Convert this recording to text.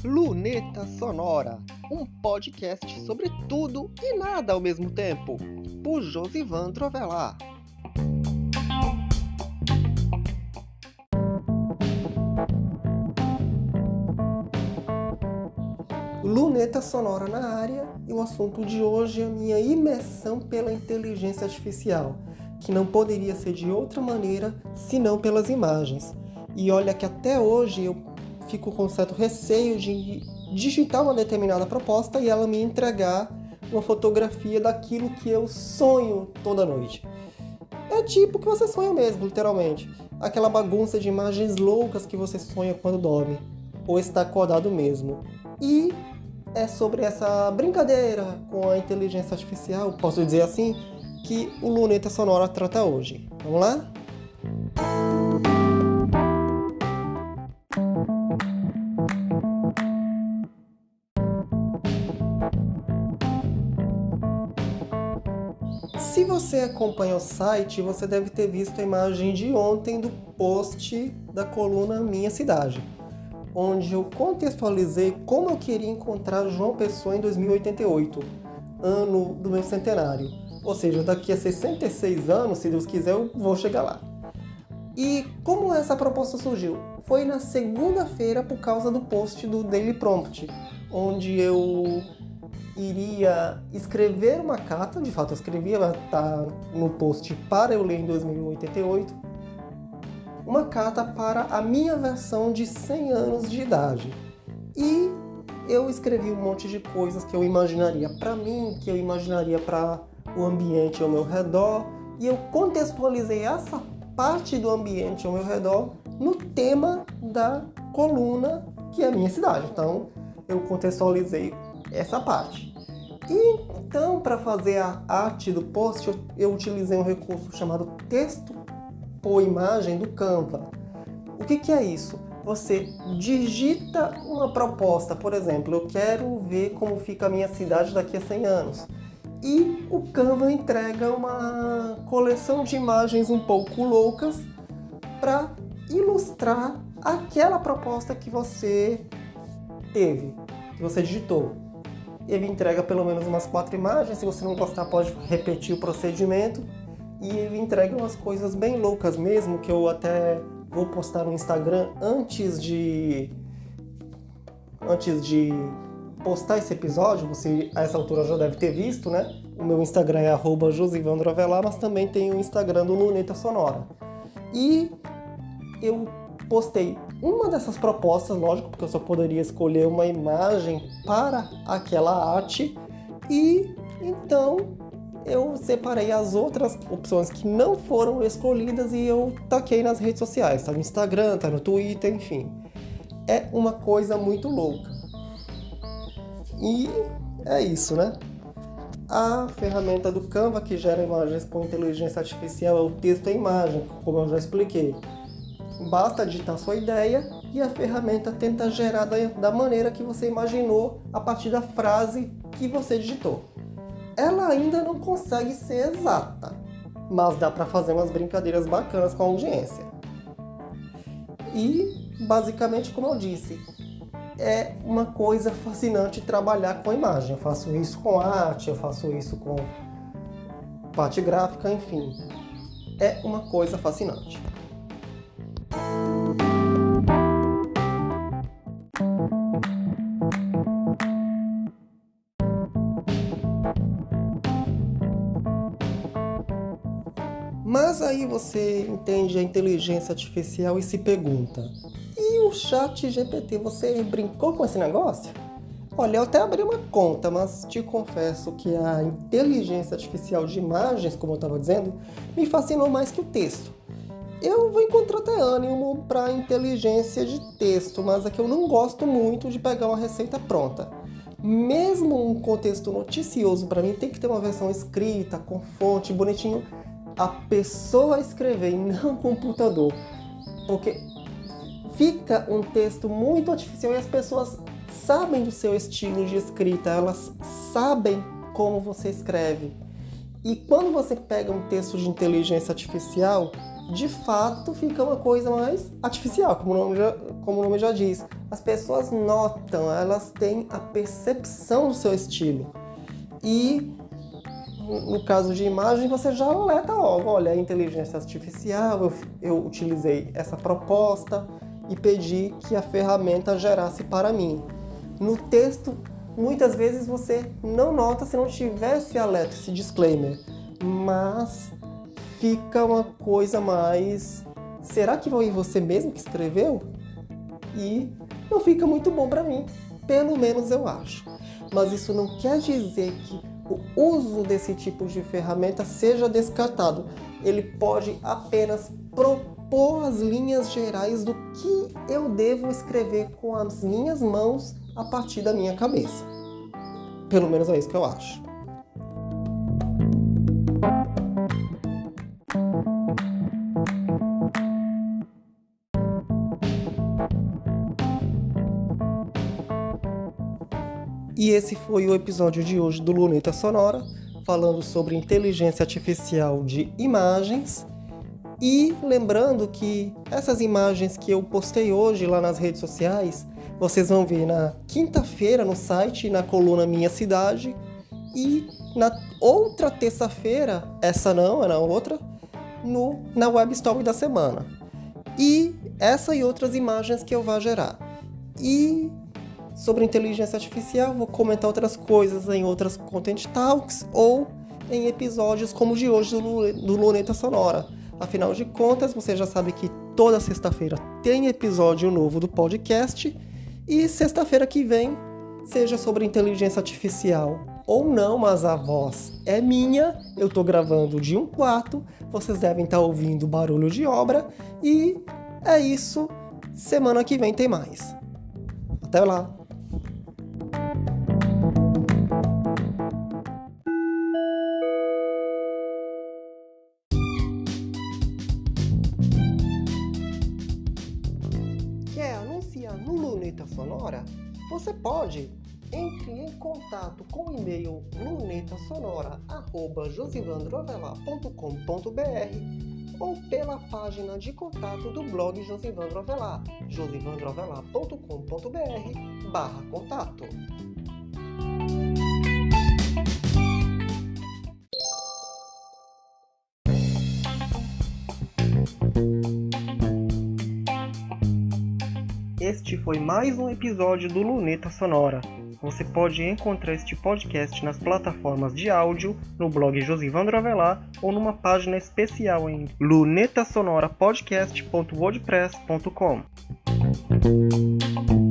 Luneta Sonora, um podcast sobre tudo e nada ao mesmo tempo, por Josivan Drovelar. Luneta Sonora na área, e o assunto de hoje é a minha imersão pela inteligência artificial, que não poderia ser de outra maneira senão pelas imagens. E olha que até hoje eu fico com certo receio de digitar uma determinada proposta e ela me entregar uma fotografia daquilo que eu sonho toda noite. É tipo que você sonha mesmo, literalmente. Aquela bagunça de imagens loucas que você sonha quando dorme, ou está acordado mesmo. E é sobre essa brincadeira com a inteligência artificial, posso dizer assim, que o Luneta Sonora trata hoje. Vamos lá? Se você acompanha o site, você deve ter visto a imagem de ontem do post da coluna Minha Cidade, onde eu contextualizei como eu queria encontrar João Pessoa em 2088, ano do meu centenário. Ou seja, daqui a 66 anos, se Deus quiser, eu vou chegar lá. E como essa proposta surgiu? Foi na segunda-feira por causa do post do Daily Prompt, onde eu iria escrever uma carta, de fato eu escrevi, ela está no post para eu ler em 2088, uma carta para a minha versão de 100 anos de idade. E eu escrevi um monte de coisas que eu imaginaria para mim, que eu imaginaria para o ambiente ao meu redor, e eu contextualizei essa parte do ambiente ao meu redor no tema da coluna que é a minha cidade. Então eu contextualizei essa parte. E então, para fazer a arte do post, eu utilizei um recurso chamado texto por imagem do Canva. O que é isso? Você digita uma proposta, por exemplo, eu quero ver como fica a minha cidade daqui a 100 anos. E o Canva entrega uma coleção de imagens um pouco loucas para ilustrar aquela proposta que você teve, que você digitou. Ele entrega pelo menos umas 4 imagens, se você não gostar pode repetir o procedimento. E ele entrega umas coisas bem loucas mesmo, que eu até vou postar no Instagram antes de postar esse episódio. Você a essa altura já deve ter visto, né? O meu Instagram é @josivandrovelar, mas também tem o Instagram do Luneta Sonora. E eu postei uma dessas propostas, lógico, porque eu só poderia escolher uma imagem para aquela arte. E então eu separei as outras opções que não foram escolhidas e eu taquei nas redes sociais. Tá no Instagram, tá no Twitter, enfim. É uma coisa muito louca. E é isso, né? A ferramenta do Canva que gera imagens por inteligência artificial é o texto e imagem, como eu já expliquei. Basta digitar sua ideia e a ferramenta tenta gerar da maneira que você imaginou a partir da frase que você digitou. Ela ainda não consegue ser exata, mas dá para fazer umas brincadeiras bacanas com a audiência. E, basicamente, como eu disse, é uma coisa fascinante trabalhar com a imagem. Eu faço isso com arte, eu faço isso com parte gráfica, enfim. É uma coisa fascinante. Mas aí você entende a inteligência artificial e se pergunta: e o ChatGPT, você brincou com esse negócio? Olha, eu até abri uma conta, mas te confesso que a inteligência artificial de imagens, como eu estava dizendo, me fascinou mais que o texto. Eu vou encontrar até ânimo para a inteligência de texto, mas é que eu não gosto muito de pegar uma receita pronta. Mesmo um contexto noticioso, para mim tem que ter uma versão escrita, com fonte, bonitinho. A pessoa escrever e não o computador, porque fica um texto muito artificial e as pessoas sabem do seu estilo de escrita, elas sabem como você escreve. E quando você pega um texto de inteligência artificial, de fato fica uma coisa mais artificial, como o nome já diz. As pessoas notam, elas têm a percepção do seu estilo. E no caso de imagem, você já alerta logo, olha, a inteligência artificial, eu utilizei essa proposta e pedi que a ferramenta gerasse para mim. No texto, muitas vezes você não nota se não tiver esse alerta, esse disclaimer, mas fica uma coisa mais... Será que foi você mesmo que escreveu? E não fica muito bom para mim, pelo menos eu acho. Mas isso não quer dizer que o uso desse tipo de ferramenta seja descartado. Ele pode apenas propor as linhas gerais do que eu devo escrever com as minhas mãos a partir da minha cabeça. Pelo menos é isso que eu acho. E esse foi o episódio de hoje do Luneta Sonora, falando sobre inteligência artificial de imagens. E lembrando que essas imagens que eu postei hoje lá nas redes sociais, vocês vão ver na quinta-feira no site, na coluna Minha Cidade. E na outra terça-feira, essa não, é na outra, na Web Story da semana. E essa e outras imagens que eu vou gerar. E sobre inteligência artificial, vou comentar outras coisas em outras Content Talks ou em episódios como o de hoje do Luneta Sonora. Afinal de contas, você já sabe que toda sexta-feira tem episódio novo do podcast e sexta-feira que vem, seja sobre inteligência artificial ou não, mas a voz é minha, eu tô gravando de um quarto, vocês devem estar ouvindo barulho de obra e é isso, semana que vem tem mais. Até lá! Quer anunciar no Luneta Sonora? Você pode! Entre em contato com o e-mail lunetasonora@josivandroavelar.com.br ou pela página de contato do blog Josivandro Avelar, josivandroavelar.com.br/contato. Este foi mais um episódio do Luneta Sonora. Você pode encontrar este podcast nas plataformas de áudio, no blog Josivandro Avelar ou numa página especial em lunetasonorapodcast.wordpress.com.